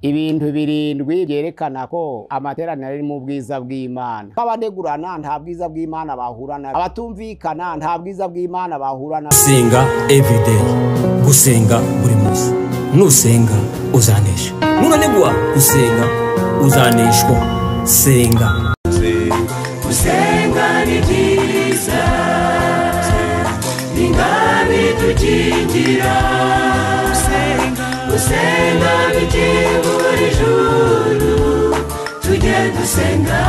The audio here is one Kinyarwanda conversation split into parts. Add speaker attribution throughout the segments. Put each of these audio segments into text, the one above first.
Speaker 1: ibintu birindwi byerekana ko amateraniro ari mu bwiza bw'Imana. Abanegurana nta bwiza bw'Imana bahurana, abatumvikana nta bwiza bw'Imana bahurana.
Speaker 2: Senga everyday, gusenga buri munsi. Nusenga uzanesha, nunanegwa gusenga uzaneshwa. Senga
Speaker 3: gusenga ni byiza, ningabi tukingira. Gusenga bikingura ijuru, tujye dusenga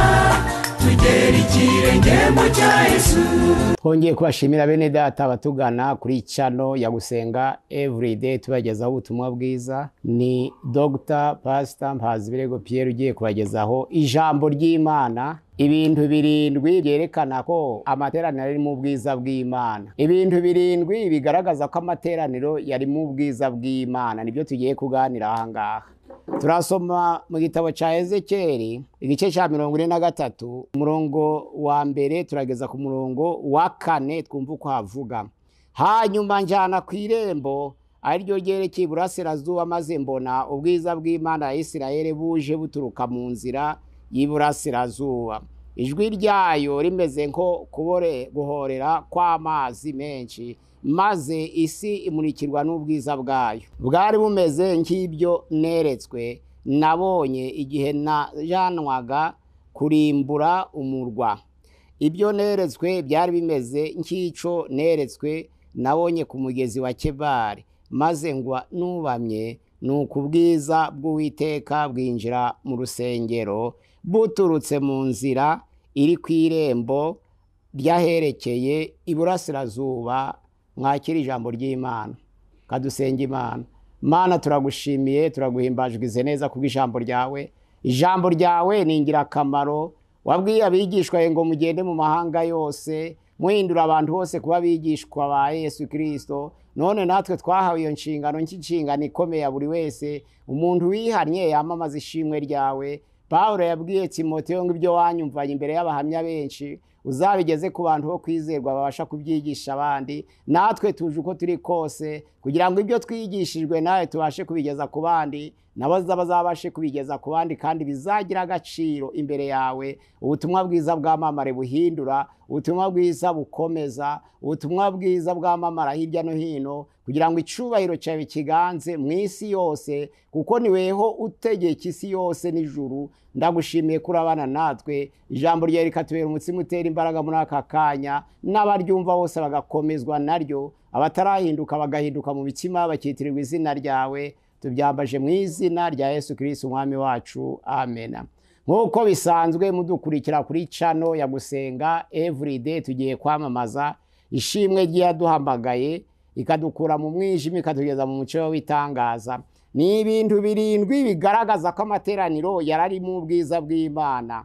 Speaker 3: tugera ikirenge mu cya Yesu.
Speaker 1: Twongeye kubashimira bene data batugana kuri channel ya Gusenga Everyday, tubagezaho ubutumwa bwiza. Ni Dr. Pastor Mpazibirego Pierre ugiye kubagezaho ijambo ry'Imana. Ibintu birindwi byerekana ko amateraniro ari mu bwiza bw'Imana. Ibintu birindwi bigaragaza ko amateraniro yari mu bwiza bw'Imana, nibyo tugiye kuganira aha ngaha. Turasoma mu gitabo ca Ezekiyeli igice ca 43 umurongo wa mbere turageza ku murongo wa 4, twumva uko havuga. Hanyuma njana ku irembo ariryo ryerekeye iburasirazuba, maze mbona ubwiza bw'Imana ya Isirayeli buje buturuka mu nzira y'iburasirazuba. Ijwi ryayo rimeze nko guhorera kw'amazi menshi, maze isi imurikirwa n'ubwiza bwayo. Bwari bumeze nk'ibyo neretswe nabonye igihe najanwaga kurimbura umurwa. Ibyo neretswe byari bimeze nk'ico neretswe nabonye ku mugezi wa Kebari, maze ngwa nubamye, nuko ubwiza bw'Uwiteka bwinjira mu rusengero buturutse mu nzira iri ku irembo ryaherekeye iburasirazuba. Mwakira ijambo ry'Imana, kadusenga Imana. Mana, turagushimiye, turaguhimbajwize neza kubw'ijambo ryawe. Ijambo ryawe ni ingirakamaro. Wabwiye abigishwa ngo mugende mu mahanga yose muhindura abantu bose kuba abigishwa ba Yesu Kristo. None natwe twahawe iyo nshingano nk'inshingano ikomeye ya buri wese. Umuntu wihannye yamamaza ishimwe ryawe. Pawulo yabwiye Timoteyo ngo ibyo wanyumvanye imbere y'abahamya benshi uzabigeze ku bantu bo kwizerwa babasha kubyigisha abandi. Natwe tuje uko turi kose kugira ngo ibyo twigishijwe nawe tubashe kubigeza ku bandi, nabo bazabashe kubigeza ku bandi, kandi bizagira agaciro imbere yawe. Ubutumwa bwiza bwamamare buhindura, ubutumwa bwiza bukomeza, ubutumwa bwiza bwamamara hirya no hino, kugira ngo icubahiro cyawe kiganze mu isi yose, kuko niweho utegeka isi yose n'ijuru. Ndagushimiye kurabana natwe. Ijambo ryawe rikatubera umutsima utera imbaraga muri aka kanya, n'abaryumva bose bagakomezwa naryo, abatarahinduka bagahinduka mu mitima bakitirirwa izina ryawe. Tubyambaje mu izina rya Yesu Kristo umwami wacu, amen. Nk'uko bisanzwe mudukurikira kuri channel ya Gusenga Everyday, tugiye kwamamaza ishimwe ry'yaduhamagaye ikadukura mu mwijima ikatugeza mu mucyo w'itangaza. Ni ibintu birindwi bigaragaza ko amateraniro yarari mu bwiza bw'Imana.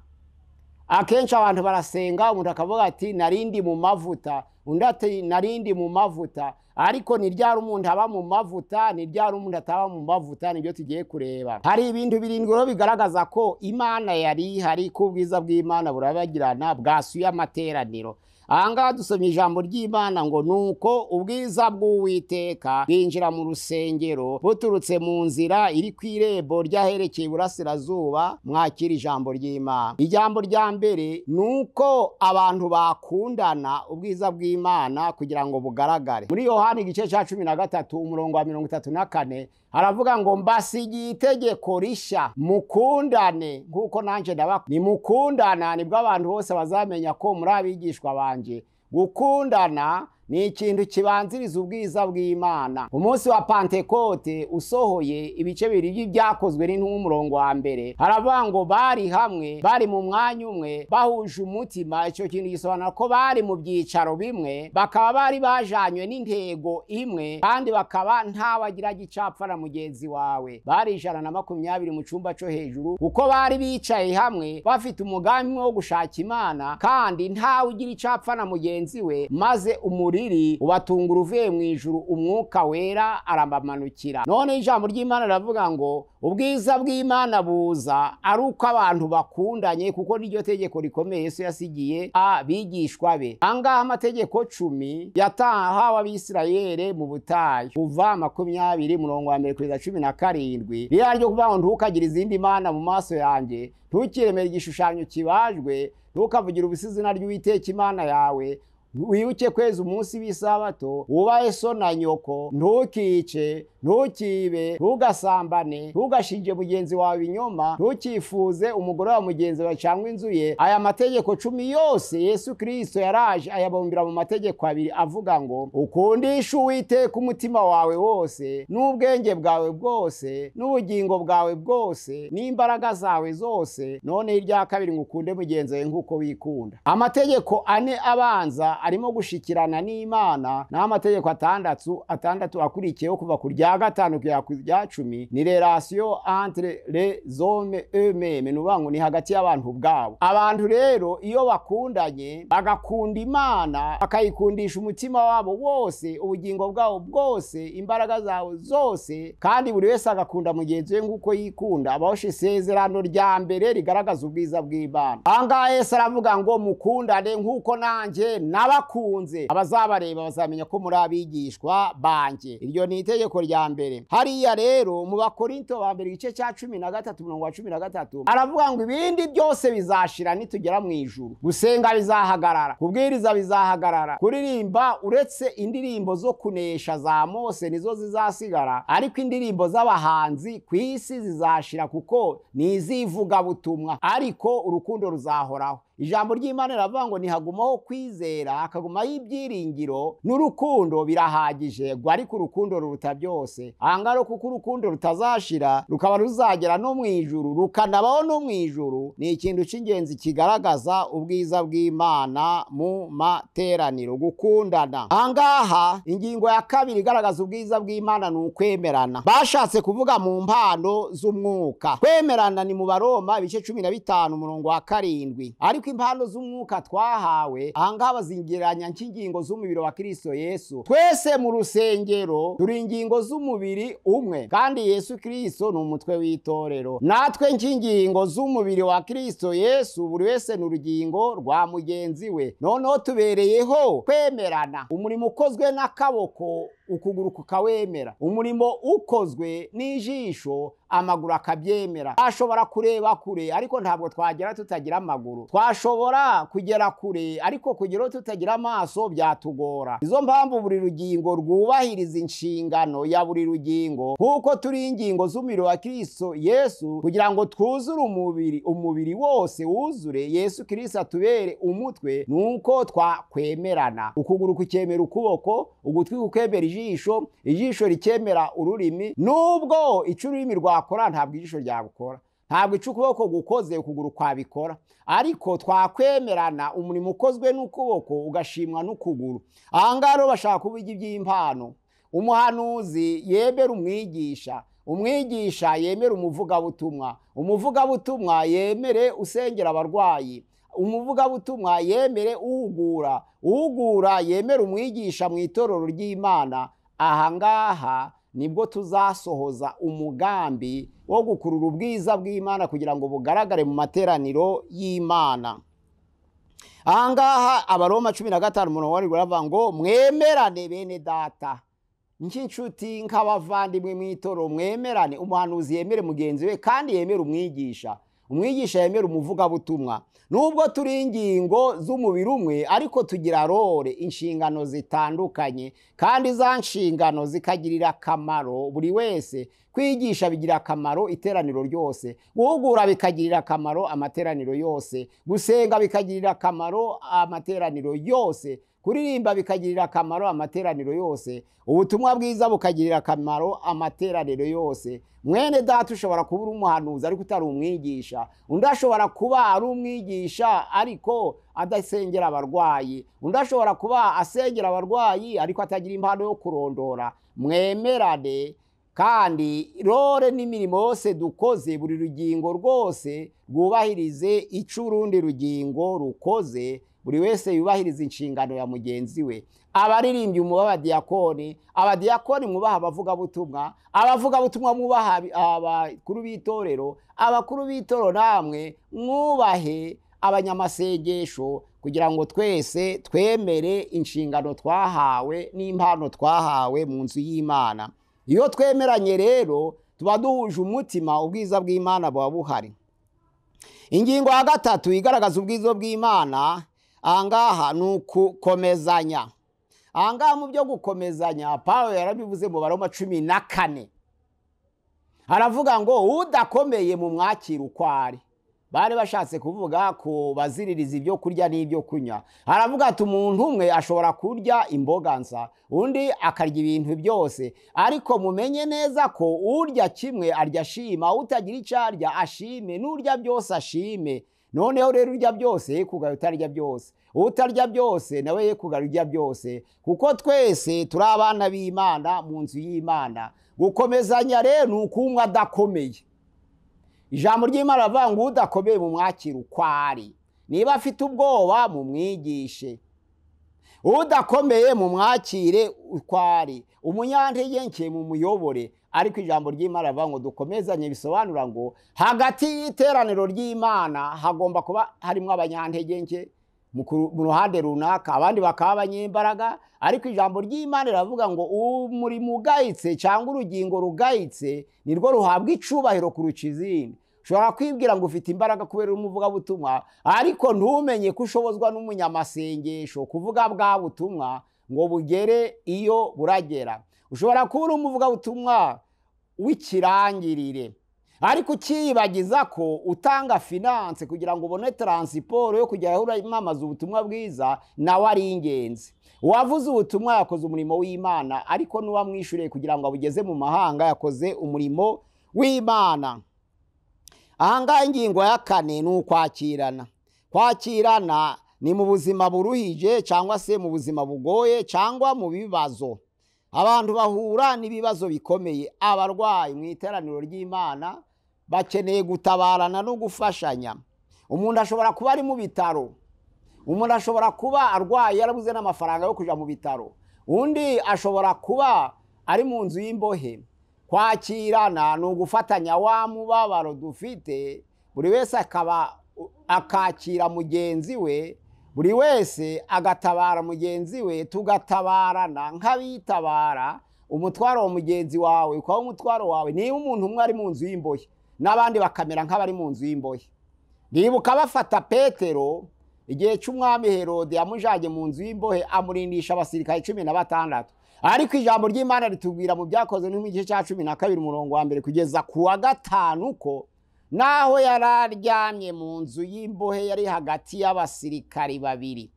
Speaker 1: Akenshi abantu barasenga, umuntu akavuga ati narindi mu mavuta, undi ati narindi mu mavuta. Ariko ni ryari umuntu aba mu mavuta, ni ryari umuntu ataba mu mavuta, nibyo tugiye kureba. Hari ibintu birindwi rero bigaragaza ko Imana yari ihari, ko ubwiza bw'Imana burabagirana bwasuye amateraniro. Ahangaha dusomye ijambo ry'Imana ngo nuko ubwiza bw'Uwiteka bwinjira mu rusengero buturutse mu nzira iri ku irembo ryaherekeye iburasirazuba. Mwakira ijambo ry'Imana. Ijambo rya mbere nuko abantu bakundana ubwiza bw'Imana kugira ngo bugaragare. Muri Yohana igice ca 13 umurongo wa 34 haravuga ngo mbasigiye itegeko rishya, mukundane nkuko nanje ni mukundana, nibwo abantu bose bazamenya ko muri abigishwa banje. Gukundana ni ikintu kibanziriza ubwiza bw'Imana. Umunsi wa Pentekote usohoye, ibice bibiri byakozwe n'intumwa umurongo wa mbere haravuga ngo bari hamwe, bari mu mwanya umwe, bahuje umutima. Icyo kintu gisobanura ko bari mu byicaro bimwe, bakaba bari bajanywe n'intego imwe, kandi bakaba ntawagira gicapfa na mugenzi wawe. Bari 120 mu cyumba cyo hejuru, kuko bari bicaye hamwe bafite umugambi wo gushaka Imana, kandi ntawe ugira icapfa na mugenzi we, maze umuri buriri ubatunga uvuye mu ijuru, umwuka wera arabamanukira. None ijambo ry'Imana riravuga ngo ubwiza bw'Imana buza ari uko abantu bakundanye, kuko niryo tegeko rikomeye Yesu yasigiye abigishwa be. Angaha amategeko 10 yatahawe abisirayeli mu butayu kuva 20:1-17 rya ryo kuvuga ngo ntukagire izindi mana mu maso yanjye, ntukiremere igishushanyo kibajwe, ntukavugire ubusa izina ry'Uwiteka Imana yawe, wibuke kweza umunsi w'isabato, wubahe so na nyoko, ntukice, ntukibe, ntugasambane, ntugashinje mugenzi wawe ibinyoma, ntukifuze umugore wa mugenzi wawe cyangwa inzu ye. Aya mategeko 10 yose Yesu Kristo yaraje ayabumbira mu mategeko 2 avuga ngo ukundisha Uwiteka umutima wawe wose, n'ubwenge bwawe bwose, n'ubugingo bwawe bwose, n'imbaraga zawe zose, none irya kabiri ngukunde mugenzi wawe nk'uko wikunda. Amategeko 4 abanza arimo gushikirana n'Imana, n'amategeko 6 akurikiyeho kuva ku rya 5 kugera ku rya 10 ni relation entre les hommes eux-mêmes, nubango ni hagati y'abantu bwabo. Abantu rero iyo bakundanye bagakunda Imana, bakayikundisha umutima wabo wose, ubugingo bwabo bwose, imbaraga zabo zose, kandi buri wese agakunda mugenzi we nk'uko yikunda, abahoshe isezerano rya mbere rigaragaza ubwiza bw'Imana. Angahe Yesu aravuga ngo mukundane nk'uko nanjye nabakunze, abazabareba bazamenya ko muri abigishwa banje. Iryo ni itegeko rya mbere. Hariya rero mu Bakorinto ba mbere igice cya 13:13 aravuga ngo ibindi byose bizashira nitugera mu ijuru. Gusenga bizahagarara, kubwiriza bizahagarara, kuririmba uretse indirimbo zo kunesha za Mose nizo zizasigara, ariko indirimbo z'abahanzi ku isi zizashira kuko nizivuga butumwa, ariko urukundo ruzahoraho. Ijambo ry'Imana riravuga ngo nihagumaho kwizera, hakagumaho ibyiringiro, n'urukundo birahagije, ariko urukundo ruruta byose. Angaro kuko urukundo rutazashira, rukaba ruzagera no mu ijuru, rukanabaho no mu ijuru, ni ikintu cy'ingenzi kigaragaza ubwiza bw'Imana mu materaniro, gukundana. Angaha ingingo ya kabiri igaragaza ubwiza bw'Imana ni ukwemerana. Bashatse kuvuga mu mpano z'umwuka. Kwemerana ni mu Baroma ibice 15:7, ariko impano z'umwuka twahawe ahangaha bazingeranya nk'ingingo z'umubiri wa Kristo Yesu. Twese mu rusengero turi ingingo z'umubiri umwe, kandi Yesu Kristo ni umutwe w'itorero. Natwe nk'ingingo z'umubiri wa Kristo Yesu, buri wese n'urugingo rwa mugenzi we. Noneho tubereyeho kwemerana. Umurimo ukozwe n'akaboko ukuguru kukawemera, umurimo ukozwe n'ijisho amaguru akabyemera. Ashobora kureba kure ariko ntabwo twagera tutagira amaguru, twashobora kugera kure ariko kugera tutagira amaso byatugora. Izo mpamvu buri rugingo rwubahiriza inshingano ya buri rugingo, kuko turi ingingo z'umubiri wa Kristo Yesu, kugira ngo twuzure umubiri wose wuzure Yesu Kristo atubere umutwe, nuko twakwemerana. Ukuguru kukemera ukuboko, ugutwi kukemera ijisho rikemera ururimi. Nubwo icururimi rwakora ntabwo ijisho ryagukora, ntabwo icukuboko gukoze ukuguru kwabikora, ariko twakwemerana. Umurimo ukozwe n'ukuboko ugashimwa n'ukuguru. Ahangaro bashaka kuvuga iby'impano. Umuhanuzi yemera umwigisha, umwigisha yemera umuvugabutumwa, umuvugabutumwa yemere usengera abarwayi, umuvugabutumwa yemere uhugura, uhugura yemere umwigisha mu itorero ry'Imana. Ahangaha nibwo tuzasohoza umugambi wo gukurura ubwiza bw'Imana kugira ngo bugaragare mu materaniro y'Imana. Ahangaha Abaroma 15:8 baravuga ngo mwemerane bene data, nk'inshuti, nk'abavandimwe mu itorero mwemerane. Umuhanuzi yemere mugenzi we, kandi yemere umwigisha, umwigisha yemere umuvugabutumwa. Nubwo turi ingingo z'umubiri umwe, ariko tugira role, inshingano zitandukanye, kandi za nshingano zikagirira akamaro buri wese. Kwigisha bigira akamaro iteraniro ryose, guhugura bikagirira akamaro amateraniro yose, gusenga bikagirira akamaro amateraniro yose, kuririmba bikagirira akamaro amateraniro yose, ubutumwa bwiza bukagirira akamaro amateraniro yose. Mwene data ushobora kuba uri umuhanuzi ariko utari umwigisha, undi ashobora kuba ari umwigisha ariko adasengera abarwayi, undi ashobora kuba asengera abarwayi ariko atagira impano yo kurondora. Mwemerane, kandi role n'imirimo yose dukoze buri rugingo rwose rwubahirize icyo urundi rugingo rukoze, buri wese yubahiriza inshingano ya mugenzi we. Abaririmbyi mwubaha abadiyakoni, abadiyakoni mwubaha abavugabutumwa, abavugabutumwa mwubaha abakuru b'itorero, abakuru b'itorero namwe mwubahe abanyamasengesho, kugira ngo twese twemere inshingano twahawe n'impano twahawe mu nzu y'Imana. Iyo twemeranye rero tuba duhuje umutima, ubwiza bw'Imana buba buhari. Ingingo ya gatatu igaragaza ubwiza bw'Imana ahangaha ni ukukomezanya. Ahangaha mu byo gukomezanya Pawulo yarabivuze mu Baroma 14, haravuga ngo udakomeye mu mwakira uko ari. Bari bashatse kuvuga ko baziririza ibyo kurya n'ibyo kunywa. Haravuga ati umuntu umwe ashobora kurya imboga nsa, undi akarya ibintu byose, ariko mumenye neza ko urya kimwe arya ashima, utagira icyo arya ashime, n'urya byose ashime. Noneho rero urya byose kugaye utarya byose, utarya byose nawe ye kugaye urya byose, kuko twese turi abana b'Imana mu nzu y'Imana. Gukomezanya rero ni ukumwe adakomeye. Ijambo ry'Imana rivuga ngo udakomeye mu mwakira uko ari. Niba afite ubwoba mu mwigishe, udakomeye mu mwakire uko ari, umunyantege nke mu muyobore. Ariko ijambo ry'Imana rivuga ngo dukomezanye, bisobanura ngo hagati y'iteraniro ry'Imana hagomba kuba harimo abanyantege nke mu ruhande runaka, abandi bakaba abanyembaraga. Ariko ijambo ry'Imana riravuga ngo umurimo ugayitse cyangwa urugingo rugayitse nirwo ruhabwa icubahiro kuruca izindi. Ushobora kwibwira ngo ufite imbaraga kubera umuvugabutumwa, ariko ntumenye ko ushobozwa n'umunyamasengesho kuvuga bwa butumwa ngo bugere iyo buragera. Ushobora kuba uri umuvugabutumwa w'ikirangirire, ariko ukiyibagiza ko utanga finance kugira ngo ubone transiporo yo kujya uramamaza ubutumwa bwiza, nawe ari ingenzi. Uwavuze ubutumwa yakoze umurimo w'Imana, ariko n'uwamwishyuriye kugira ngo abugeze mu mahanga yakoze umurimo w'Imana. Ahangaha ingingo ya 4 ni ukwakirana. Kwakirana ni mu buzima buruhije cyangwa se mu buzima bugoye cyangwa mu bibazo. Abantu bahura n'ibibazo bikomeye, abarwayi mu iteraniro ry'Imana bakeneye gutabarana no gufashanya. Umuntu ashobora kuba ari mu bitaro, umuntu ashobora kuba arwaye yarabuze n'amafaranga yo kuja mu bitaro, undi ashobora kuba ari mu nzu y'imbohe. Kwakirana ni ugufatanya wa mubabaro dufite, buri wese akakira mugenzi we, buri wese agatabara mugenzi we, tugatabarana nk'abitabara. Umutwaro wa mugenzi wawe ukaba umutwaro wawe. Niba umuntu umwe ari mu nzu y'imbohe n'abandi bakamera nk'abari mu nzu y'imbohe. Ndibuka bafata Petero igihe cy'umwami Herode, yamujanye mu nzu y'imbohe amurindisha abasirikare 16. Ariko ijambo ry'Imana ritubwira mu Byakozwe no mu gice cya 12 umurongo wa 1 kugeza ku wa 5 ko naho yararyamye mu nzu y'imbohe yari hagati y'abasirikari 2.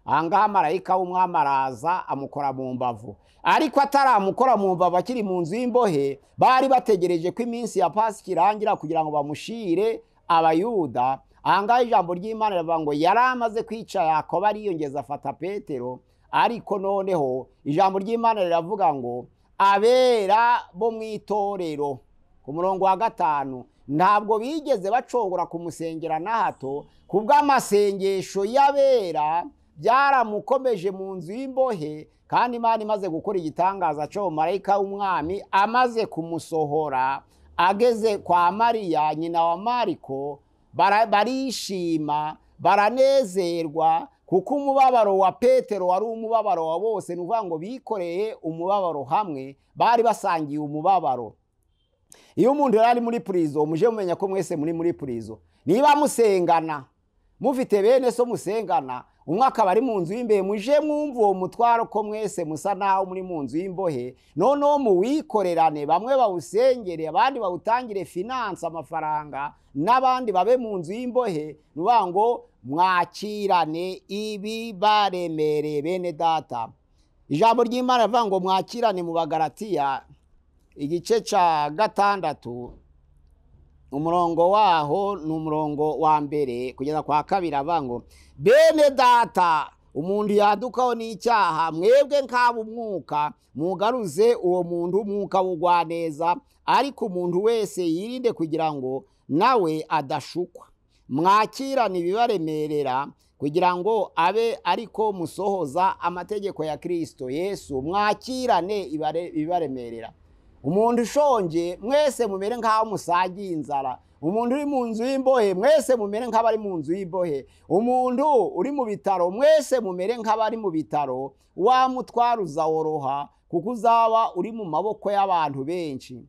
Speaker 1: Ahangaha marayika w'umwami araza amukora mu mbavu, ariko ataramukora mu mbavu akiri mu nzu y'imbohe, bari bategereje ko iminsi ya Pasika irangira kugira ngo bamushire abayuda. Ahangaha ijambo ry'Imana rivuga ngo yari amaze kwica Yakobo, ariyongeza afata Petero. Ariko noneho ijambo ry'Imana riravuga ngo abera bo mu itorero ku murongo wa 5 ntabwo bigeze bacogora kumusengera na hato, kubw'amasengesho y'abera byaramukomeje mu nzu y'imbohe. Kandi Imana imaze gukora igitangaza cyo marayika w'umwami amaze kumusohora ageze kwa Mariya nyina wa Mariko, barishima baranezerwa, kuko umubabaro wa Petero wari umubabaro wa bose. Ni ukuvuga ngo bikoreye umubabaro hamwe, bari basangiye umubabaro. Iyo umuntu yari muri prison, muje mumenya ko mwese muri prison. Niba musengana mufite bene so musengana, umwe akaba ari mu nzu y'imbohe, muje mwumva uwo mutwaro ko mwese musa naho muri mu nzu y'imbohe. Noneho muwikorerane, bamwe bawusengere, abandi bawutangire finance amafaranga, n'abandi babe mu nzu y'imbohe. Nuvuga ngo mwakirane ibi baremereye bene data. Ijambo ry'Imana rivuga ngo mwakirane mu Bagalatiya igice cya 6 umurongo waho ni umurongo wa 1 kugeza kwa 2. Avuga ngo bene data, umuntu yadukaho n'icyaha, mwebwe nk'abo umwuka mugaruze uwo muntu umwuka w'ugwaneza, ariko umuntu wese yirinde kugira ngo nawe adashukwa. mwakirane ibibaremerera kugira ngo abe ariko musohoza amategeko ya Kristo Yesu. Mwakirane ibibaremerera. Umuntu ushonje mwese mumere nk'aho musagiye inzara. Umuntu uri mu nzu y'imbohe mwese mumere nk'abari mu nzu y'imbohe. Umuntu uri mu bitaro mwese mumere nk'abari mu bitaro. Wa mutwaro uzaworoha kuko uzaba uri mu maboko y'abantu benshi.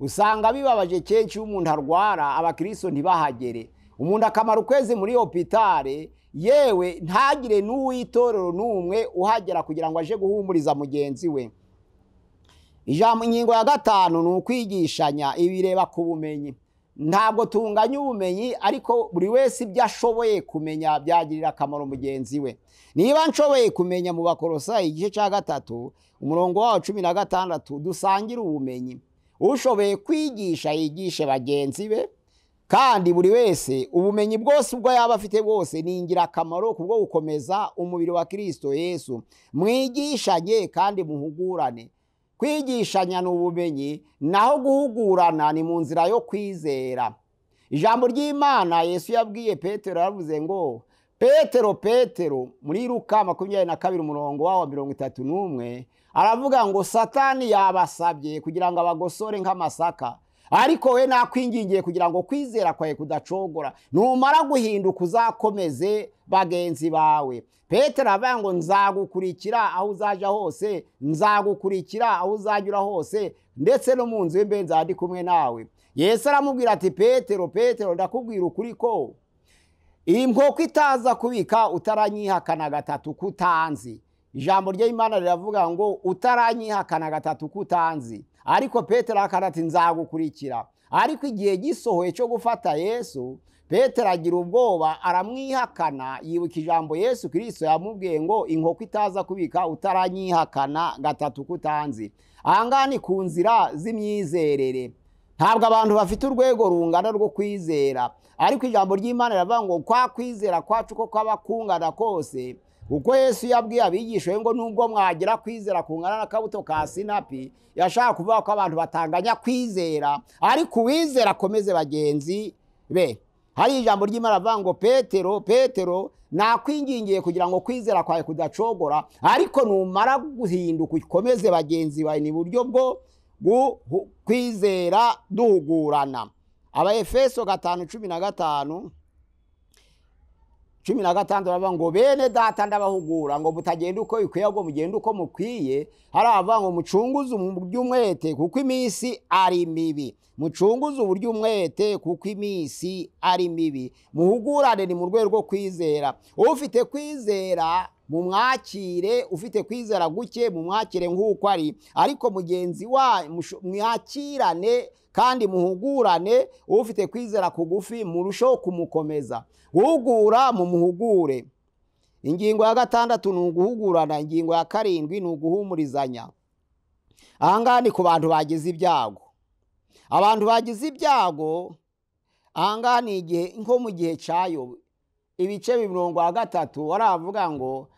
Speaker 1: Usanga bibabaje kenshi umuntu arwara abakristo ntibahagere. Umuntu akamara ukwezi muri hopitale yewe ntagire n'uwitorero n'umwe uhagera kugira ngo aje guhumuriza mugenzi we. Ijambo ingingo ya 5 ni ukwigishanya ibireba ku bumenyi. Ntabwo tunganya ubumenyi ariko buri wese ibyo ashoboye kumenya byagirira akamaro mugenzi we. Niba nshoboye kumenya mu Bakolosayi igice cya 3 umurongo wa 16 dusangira ubumenyi. Ushoboye kwigisha yigishe bagenzi be, kandi buri wese ubumenyi bwose ubwo yaba afite bwose ni ingirakamaro kubwo gukomeza umubiri wa Kristo Yesu. Mwigishanye kandi muhugurane. Kwigishanya n'ubumenyi, naho guhugurana ni mu nzira yo kwizera. Ijambo ry'Imana Yesu yabwiye Petero, yaravuze ngo Petero muri Luka 22 umurongo wa 31 aravuga ngo Satani yabasabye kugira ngo abagosore nk'amasaka, ariko we nakwingingiye kugira ngo kwizera kwawe kudacogora. Numara guhinduka uzakomeze bagenzi bawe. Petero avuga ngo nzagukurikira aho uzaja hose, nzagukurikira aho uzanyura hose, ndetse no mu nzu y'imbe nzandi kumwe nawe. Yesu aramubwira ati Petero ndakubwira ukuri ko inkoko itaza kubika utaranyihakana 3 kutanzi. Ijambo ry'Imana riravuga ngo utaranyihakana 3 kutanzi. Ariko Petero akarati nzagukurikira. Ariko igihe gisohoye cyo gufata Yesu, Petero agira ubwoba aramwihakana. Yibuka ijambo Yesu Kristo yamubwiye ngo inkoko itaza kubika utaranyihakana 3 kutanzi. Ahangani ku nzira z'imyizerere. Ntabwo abantu bafite urwego rungana rwo kwizera, ariko ijambo ry'Imana riravuga ngo kwa kwizera kwacu ko kwabakungana kose, kuko Yesu yabwiye abigishwe ngo nubwo mwagira kwizera kungana n'akabuto ka sinapi, yashaka kuvuga ko abantu batanganya kwizera, ariko uwizera akomeze bagenzi be. Hari ijambo ry'Imana rivuga ngo Petero nakwingingiye kugira ngo kwizera kwawe kudacogora, ariko numara guhinduka ukomeze bagenzi bawe. Ni buryo bwo kwizera duhugurana. Abaefeso 5:15 baravuga ngo bene data ndabahugura ngo mutagenda uko bikwiye ahubwo mugenda uko mukwiye. Hari abavuga ngo mucunguze uburyo umwete kuko iminsi ari mibi. Mucunguze uburyo umwete kuko iminsi ari mibi. Muhugurane ni mu rwego rwo kwizera. Ufite kwizera mumwakire, ufite kwizera guke mumwakire nk'uko ari, ariko mugenzi wa mwakirane kandi muhugurane. Ufite kwizera kugufi murushaho kumukomeza. Guhugura mu muhugure. Ingingo ya 6 ni uguhugurana. Ingingo ya 7 ni uguhumurizanya. Ahangani ku bantu bagize ibyago. Abantu bagize ibyago ahangani igihe nko mu gihe cyayo ibice 3 waravuga ngo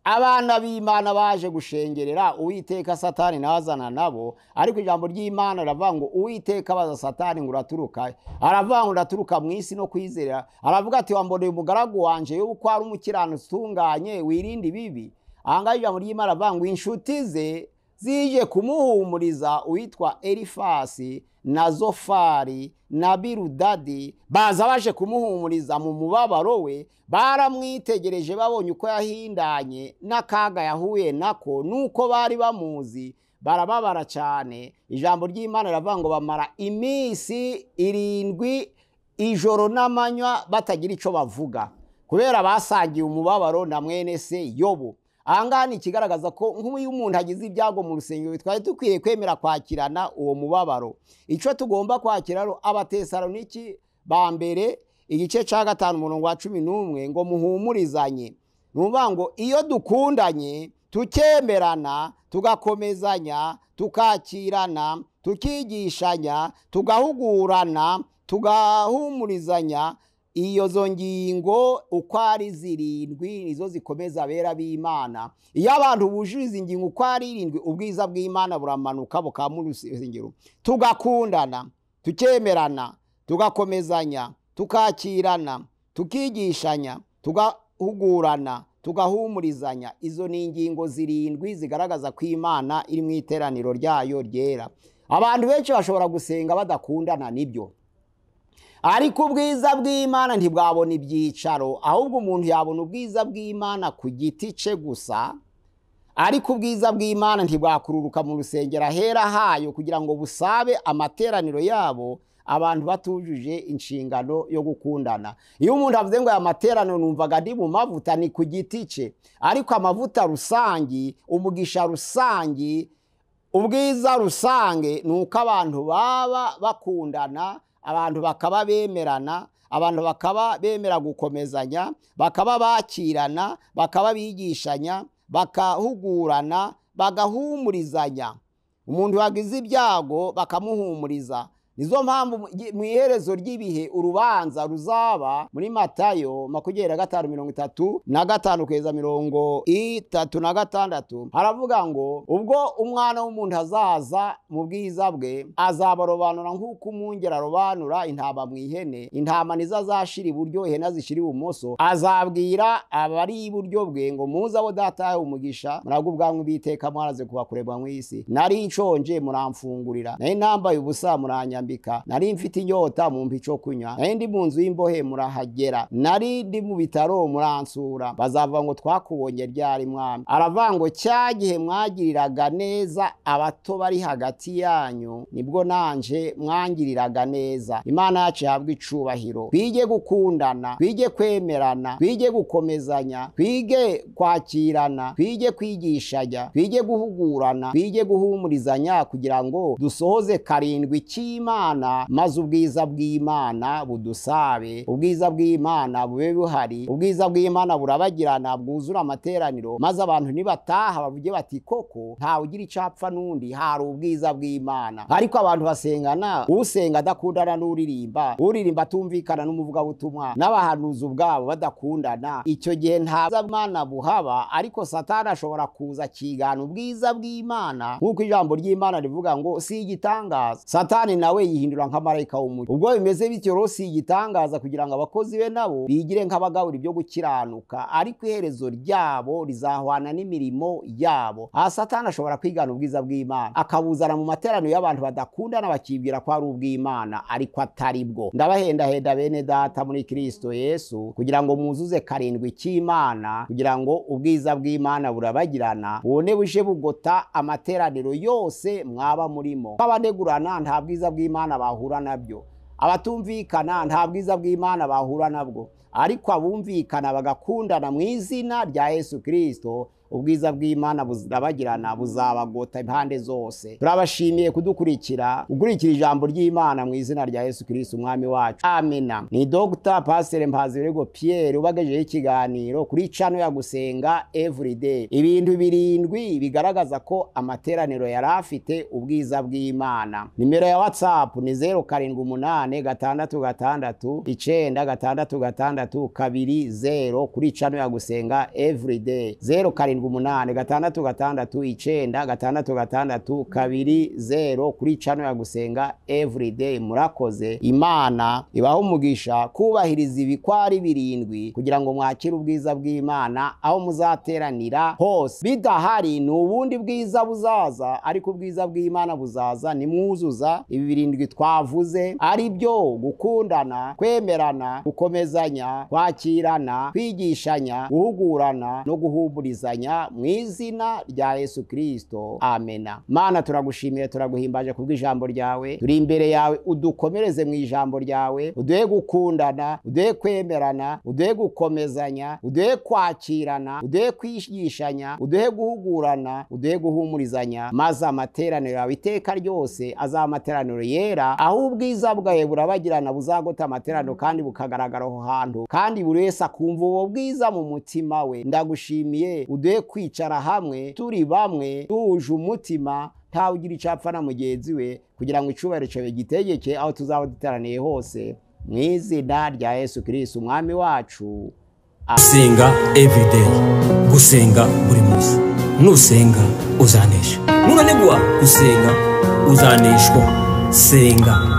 Speaker 1: abana b'Imana baje gushengerera Uwiteka, Satani nazana nabo. Ariko ijambo ry'Imana riravuga ngo Uwiteka baza Satani ngo uraturuka. Aravuga ngo uraturuka mu isi no kwizera. Aravuga ati wamboneye umugaragu wanje yo uko ari umukiranutsi utunganye wirinde ibibi. Ahanga ijambo ry'Imana riravuga ngo inshuti ze zije kumuhumuriza uwitwa Elifasi na Zofari na Birudadi, baza baje kumuhumuriza mu mubabaro we. Baramwitegereje babonye uko yahindanye n'akaga yahuye nako, nuko bari bamuzi, barababara cyane. Ijambo ry'Imana riravuga ngo bamara iminsi 7 ijoro n'amanywa batagira ico bavuga, kubera basangiye umubabaro na mwene se Yobu. Ahangani ikigaragaza ko nk'uyu umuntu agize ibyago mu rusengero twari dukwiye kwemera kwakirana uwo mubabaro. Ico tugomba kwakira ro Abatesaloniki ba mbere igice cya 5 umurongo wa 11 ngo muhumurizanye. Numva ngo iyo dukundanye tukemerana, tugakomezanya, tukakirana, tukigishanya, tugahugurana, tugahumurizanya, iyo zo ngingo uko ari 7 nizo zikomeza abera b'Imana. Iyo abantu bujuriza ingingo uko ari 7 ubwiza bw'Imana buramanuka bukamurusengero. Tugakundana, tukemerana, tugakomezanya, tukakirana, tukigishanya, tugahugurana, tugahumurizanya. Izo ni ingingo zirindwi zigaragaza ko Imana iri mu iteraniro ryayo ryera. Abantu benshi bashobora gusenga badakundana, nibyo, ariko ubwiza bw'Imana ntibwabona ibyicaro, ahubwo umuntu yabona ubwiza bw'Imana ku giti cye gusa, ariko ubwiza bw'Imana ntibwakururuka mu rusengero ahera hayo kugira ngo busabe amateraniro yabo abantu batujuje inshingano yo gukundana. Iyo umuntu avuze ngo aya materaniro numvaga ndi mu mavuta, ni ku giti cye, ariko amavuta rusangi, umugisha rusangi, ubwiza rusange ni uko abantu baba bakundana, abantu bakaba bemerana, abantu bakaba bemera gukomezanya, bakaba bakirana, bakaba bigishanya, bakahugurana, bagahumurizanya. Umuntu wagize ibyago bakamuhumuriza. Nizo mpamvu mu iherezo ry'ibihe urubanza ruzaba muri Matayo 25:35-36 haravuga ngo ubwo umwana w'umuntu azaza mu bwiza bwe, azabarobanura nk'uko umwungeri arobanura intama mu ihene. Intama nizo azashira iburyo, ihene zishira ibumoso. Azabwira abari iburyo bwe ngo muze abo data yahaye umugisha, muragwa ubwami bw'iteka mwaraze kubakurerwa mu isi. Nari nshonje muramfungurira, nari nambaye ubusa muranyambika, nari mfite inyota mumpa ico kunywa, nari ndi mu nzu y'imbohe murahagera, nari ndi mu bitaro muransura. Bazavuga ngo twakubonye ryari mwami? Aravuga ngo cya gihe mwagiriraga neza abato bari hagati yanyu, nibwo nanje mwangiriraga neza. Imana yacu ihabwe icubahiro. Twige gukundana, twige kwemerana, twige gukomezanya, twige kwakirana, twige kwigishanya, twige guhugurana, twige guhumurizanya, kugira ngo dusohoze karindwi cy'Imana, maze ubwiza bw'Imana budusabe, ubwiza bw'Imana bube buhari, ubwiza bw'Imana burabagirana, bwuzura amateraniro, maze abantu nibataha bavuge bati koko ntawe ugira icapfa n'undi, hari ubwiza bw'Imana. Ariko abantu basengana, usenga adakundana n'uririmba, uririmba atumvikana n'umuvugabutumwa, n'abahanuzi ubwabo badakundana, icyo gihe nta bwiza buhaba. Ariko Satani ashobora kuza kigana ubwiza bw'Imana, nk'uko ijambo ry'Imana rivuga ngo si igitangaza. Satani nawe yihindura nk'amarayika w'umucyo. Ubwo bimeze bityo rero si igitangaza kugira ngo abakozi be nabo bigire nk'abagabura ibyo gukiranuka, ariko iherezo ryabo rizahwana n'imirimo yabo. Satani ashobora kwigana ubwiza bw'Imana akabuzana mu materaniro y'abantu badakundana, bakibwira ko ari ubw'Imana ariko atari bwo. Ndabahendahenda bene data muri Kristo Yesu kugira ngo muzuze karindwi cy'Imana, kugira ngo ubwiza bw'Imana burabagirana, bubone buje bugota amateraniro yose mwaba murimo. Abanegurana nta bwiza bw'Imana bahura nabyo, abatumvikana nta bwiza bw'Imana bahura nabwo, ariko abumvikana bagakundana mu izina rya Yesu Kristo, ubwiza bw'Imana burabagirana, buzabagota impande zose. Turabashimiye kudukurikira, ukurikira ijambo ry'Imana mu izina rya Yesu Kristo umwami wacu. Amina. Ni Dr. Pastor Mpazibirego Pierre ubagejeje ikiganiro kuri channel ya Gusenga Everyday. Ibintu birindwi bigaragaza ko amateraniro yari afite ubwiza bw'Imana. Nimero ya WhatsApp ni 0786696620 kuri channel ya Gusenga Everyday. 0786696620 kuri channel ya Gusenga Everyday. Murakoze. Imana ibaho umugisha kubahiriza ibikwari birindwi kugira ngo mwakire ubwiza bw'Imana aho muzateranira hose. Bidahari ni ubundi bwiza buzaza, ariko ubwiza bw'Imana buzaza nimwuzuza ibi birindwi twavuze, ari byo gukundana, kwemerana, gukomezanya, kwakirana, kwigishanya, guhugurana no guhumurizanya mu izina rya Yesu Kristo. Amena. Mana turagushimiye, turaguhimbaje kubw'ijambo ryawe. Turi imbere yawe, udukomereze mu ijambo ryawe, uduhe gukundana, uduhe kwemerana, uduhe gukomezanya, uduhe kwakirana, uduhe kwigishanya, uduhe guhugurana, uduhe guhumurizanya, maze amateraniro yawe iteka ryose azaba amateraniro yera, aho ubwiza bwawe burabagirana, buzagota amateraniro kandi bukagaragara aho hantu, kandi buri wese akumva ubu bwiza mu mutima we. Ndagushimiye, uduhe kwicara hamwe turi bamwe duhuje umutima, ntawe ugira icapfa na mugenzi we, kugira ngo icubahiro cyawe gitegeke aho tuzaba duteraniye hose, mu izina rya Yesu Kristo umwami wacu.
Speaker 2: Gusenga Everyday, gusenga buri munsi. Nusenga uzanesha, nunanigwa gusenga uzaneshwa. Senga.